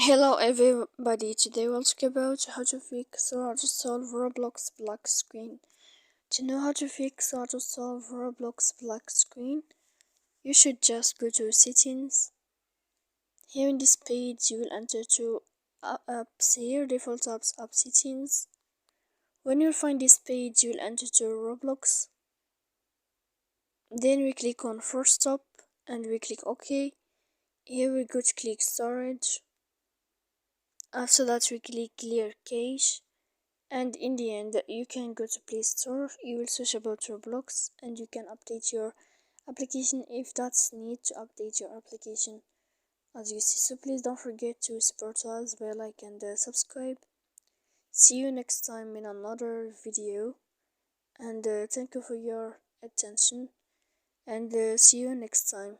Hello everybody, today we'll talk about how to fix or how to solve Roblox black screen. To know how to fix or to solve Roblox black screen, you should just go to settings. Here in this page you will enter to apps here, default apps, app settings. When you find this page you will enter to Roblox. Then we click on force stop and we click OK. Here we go to click storage. After that we click clear cache, and in the end you can go to Play Store, you will search about Roblox and you can update your application if that's need to update your application as you see. So please don't forget to support us by like and subscribe. See you next time in another video, and thank you for your attention, and see you next time.